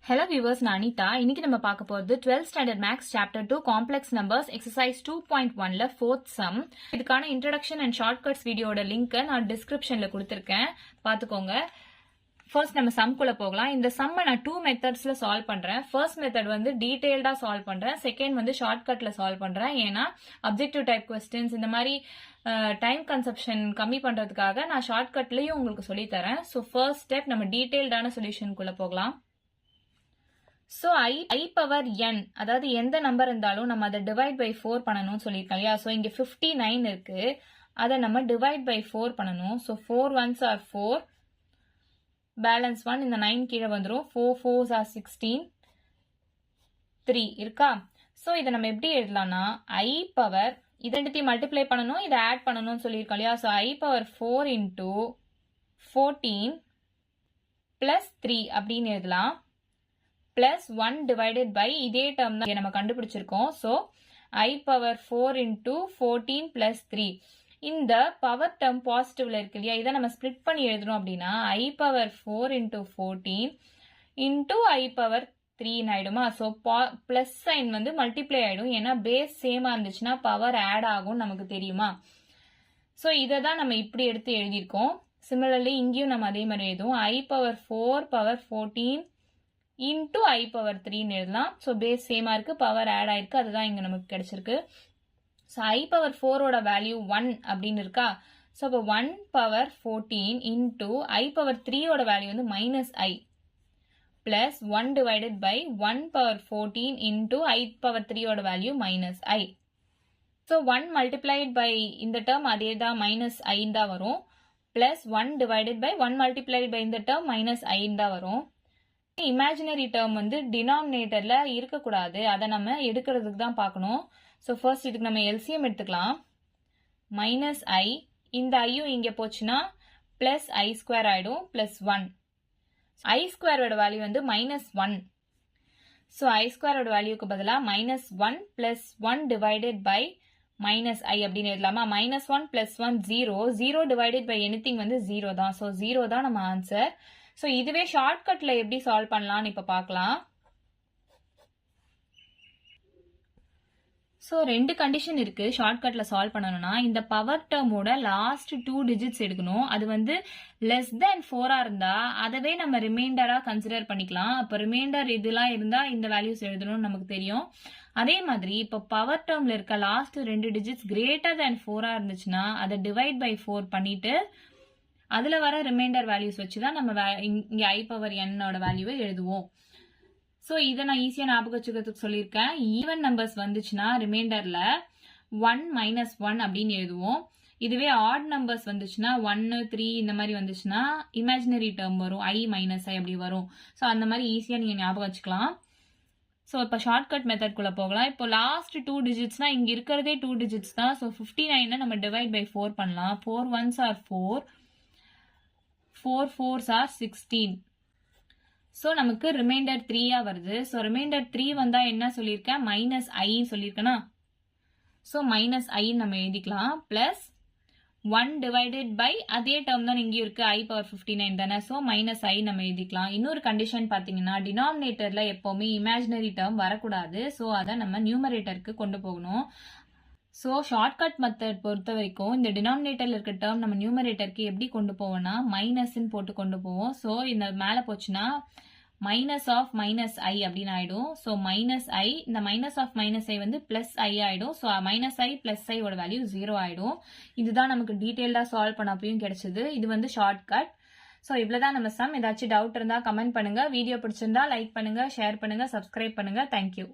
Hello viewers, நான் அனிதா. இன்னைக்கு நம்ம பார்க்க போறது 12th standard maths chapter 2 complex numbers exercise 2.1ல 4th sum. இதுக்கான introduction and shortcuts வீடியோட லிங்க் நான் டிஸ்கிரிப்ஷன்ல கொடுத்திருக்கேன். பாத்துக்கோங்க. ஃபர்ஸ்ட் நம்ம சம்குள்ள போகலாம். இந்த சம்மை நான் 2 மெத்தட்ஸ்ல சால்வ் பண்றேன். ஃபர்ஸ்ட் மெத்தட் வந்து டீடைல்டா சால்வ் பண்றேன். செகண்ட் வந்து ஷார்ட்கட்ல சால்வ் பண்றேன். ஏன்னா அப்ஜெக்டிவ் டைப் கொஸ்டின்ஸ் இந்த மாதிரி டைம் கன்சப்ஷன் கம்மி பண்றதுக்காக நான் ஷார்ட்கட்லயும் உங்களுக்கு சொல்லி தரேன். ஸோ ஃபர்ஸ்ட் ஸ்டெப் நம்ம டீடைல்டான சொல்யூஷனுக்குள்ள போகலாம். ஸோ ஐ பவர் n அதாவது எந்த நம்பர் இருந்தாலும் நம்ம அதை டிவைட் பை 4 பண்ணணும்னு சொல்லியிருக்கோம் இல்லையா. ஸோ இங்கே 59 இருக்கு, அதை நம்ம டிவைட் பை 4 பண்ணணும். ஸோ 4 1s are 4, பேலன்ஸ் 1, இந்த 9 கீழே வந்துடும். 4 4s are 16, 3 இருக்கா. ஸோ இதை நம்ம எப்படி எழுதலாம்னா ஐ பவர் இது ரெண்டுத்தையும் மல்டிப்ளை பண்ணணும், இதை ஆட் பண்ணணும்னு சொல்லியிருக்கோம் இல்லையா. So i power 4 into 14 plus 3 அப்படின்னு எழுதலாம். plus 1 divided by இதே டேர்ம் தான் நம்ம கண்டுபிடிச்சிருக்கோம். So i power 4 into 14 plus 3. இந்த பவர் டேர்ம் பாசிட்டிவ்ல இருக்கு இல்லையா, இதை நம்ம ஸ்பிளிட் பண்ணி எழுதணும் அப்படின்னா ஐ பவர் 4 into 14 into ஐ பவர் 3 ஆயிடுமா. ஸோ பிளஸ் சைன் வந்து மல்டிப்ளை ஆயிடும், ஏன்னா பேஸ் சேமா இருந்துச்சுன்னா பவர் ஆட் ஆகும் நமக்கு தெரியுமா. ஸோ இதை தான் நம்ம இப்படி எடுத்து எழுதியிருக்கோம். சிமிலர்லி இங்கேயும் நம்ம அதே மாதிரி எழுதுவோம். I power 4 power 14 into i power 3ன்னு எழுதலாம். ஸோ பேஸ் சேமா இருக்கு, பவர் ஆட் ஆயிருக்கு, அதுதான் இங்க நமக்கு கிடைச்சிருக்கு. ஸோ ஐ பவர் 4ஓட வேல்யூ 1 அப்படின்னு இருக்கா. ஸோ இப்போ 1 பவர் 14 இன்டூ ஐ பவர் 3ஓட வேல்யூ வந்து minus i plus 1 divided by 1 power 14 into i power 3ஓட value minus i. So 1 multiplied by இந்த டேர்ம் அதே தான் மைனஸ் ஐ தான் வரும், plus 1 divided by 1 multiplied by இந்த டேர்ம் மைனஸ் ஐ தான் வரும். இமேஜினரி டேர்ம் வந்து டினாமினேட்டர்ல இருக்கக்கூடாது, அதை நம்ம எடுக்கிறதுக்கு தான் பார்க்கணும். ஸோ ஃபர்ஸ்ட் இதுக்கு நம்ம எல்சிஎம் எடுத்துக்கலாம். மைனஸ் ஐ, இந்த ஐயும் இங்கே போச்சுன்னா பிளஸ் ஐ ஸ்கொயர் ஆயிடும், பிளஸ் 1. ஐ ஸ்கொயரோட வேல்யூ வந்து மைனஸ் 1. ஸோ ஐ ஸ்கொயரோட வேல்யூக்கு பதிலாக minus 1 plus 1 divided by minus i அப்படின்னு எழுதலாமா. Minus 1 plus 1 0, 0 divided by anything வந்து 0 தான். ஸோ 0 தான் நம்ம ஆன்சர். ஸோ இதுவே ஷார்ட்கட்ல எப்படி சால்வ் பண்ணலாம்னு இப்போ பார்க்கலாம். ஸோ ரெண்டு கண்டிஷன் இருக்கு ஷார்ட்கட்ல சால்வ் பண்ணணும்னா. இந்த பவர் டேர்மோட லாஸ்ட் 2 டிஜிட்ஸ் எடுக்கணும். அது வந்து லெஸ் தேன் 4 இருந்தா அதவே நம்ம ரிமைண்டரா கன்சிடர் பண்ணிக்கலாம். அப்போ ரிமைண்டர் இதெல்லாம் இருந்தா இந்த வேல்யூஸ் எழுதணும்னு நமக்கு தெரியும். அதே மாதிரி இப்போ பவர் டேர்ம்ல இருக்க லாஸ்ட் 2 டிஜிட்ஸ் கிரேட்டர் தேன் 4 இருந்துச்சுன்னா அதை டிவைட் பை 4 பண்ணிட்டு அதுல வர ரிமைண்டர் வேல்யூஸ் வச்சுதான் நம்ம இங்க ஐ பவர் என்னோட வேல்யூவை எழுதுவோம். ஸோ இதை நான் ஈஸியா ஞாபகம் வச்சுக்கிறதுக்கு சொல்லியிருக்கேன். ஈவன் நம்பர்ஸ் வந்துச்சுன்னா ரிமைண்டர்ல 1 மைனஸ் 1 அப்படின்னு எழுதுவோம். இதுவே ஆட் நம்பர்ஸ் வந்துச்சுன்னா 1 3 இந்த மாதிரி வந்துச்சுன்னா இமேஜினரி டேர்ம் வரும், ஐ மைனஸ் ஐ அப்படி வரும். ஸோ அந்த மாதிரி ஈஸியா நீங்க ஞாபகம் வச்சுக்கலாம். ஸோ இப்போ ஷார்ட்கட் மெத்தட்குள்ள போகலாம். இப்போ லாஸ்ட் 2 டிஜிட்ஸ்னா இங்க இருக்கிறதே 2 டிஜிட்ஸ் தான். ஸோ 59 நம்ம டிவைட் பை 4 பண்ணலாம். 4 1s are 4, 4 4s are 16. So நமக்கு ரிமைண்டர் 3 வருது. ஸோ ரிமைண்டர் 3 வந்தா என்ன சொல்லியிருக்கேன், மைனஸ் ஐ சொல்லியிருக்கேனா. ஸோ மைனஸ் ஐ நம்ம எழுதிக்கலாம். பிளஸ் 1 டிவைடட் பை அதே டேர்ம் தான் இங்கேயும் இருக்கு, ஐ பவர் 59 தானே. ஸோ மைனஸ் ஐ நம்ம எழுதிக்கலாம். இன்னொரு கண்டிஷன் பார்த்தீங்கன்னா டினாமினேட்டர்ல எப்பவுமே இமேஜினரி டேர்ம் வரக்கூடாது. ஸோ அதை நம்ம நியூமரேட்டருக்கு கொண்டு போகணும். ஸோ ஷார்ட்கட் மெத்தட் பொறுத்த வரைக்கும் இந்த டினாமினேட்டர்ல இருக்க டேர்ம் நம்ம நியூமரேட்டருக்கு எப்படி கொண்டு போவோம்னா மைனஸ்ன்னு போட்டு கொண்டு போவோம். ஸோ இந்த மேலே போச்சுன்னா மைனஸ் ஆஃப் மைனஸ் ஐ அப்படின்னு ஆயிடும். ஸோ மைனஸ் ஐ, இந்த மைனஸ் ஆஃப் மைனஸ் ஐ வந்து பிளஸ் ஐ ஆயிடும். ஸோ மைனஸ் ஐ பிளஸ் ஐயோட வேல்யூ 0 ஆயிடும். இதுதான் நமக்கு டீட்டெயில்டா சால்வ் பண்ணப்பையும் கிடைச்சது. இது வந்து ஷார்ட்கட். ஸோ இவ்வளவுதான் நம்ம சம். ஏதாச்சும் டவுட் இருந்தா கமெண்ட் பண்ணுங்க. வீடியோ பிடிச்சிருந்தா லைக் பண்ணுங்க, ஷேர் பண்ணுங்க, சப்ஸ்கிரைப் பண்ணுங்க. தேங்க்யூ.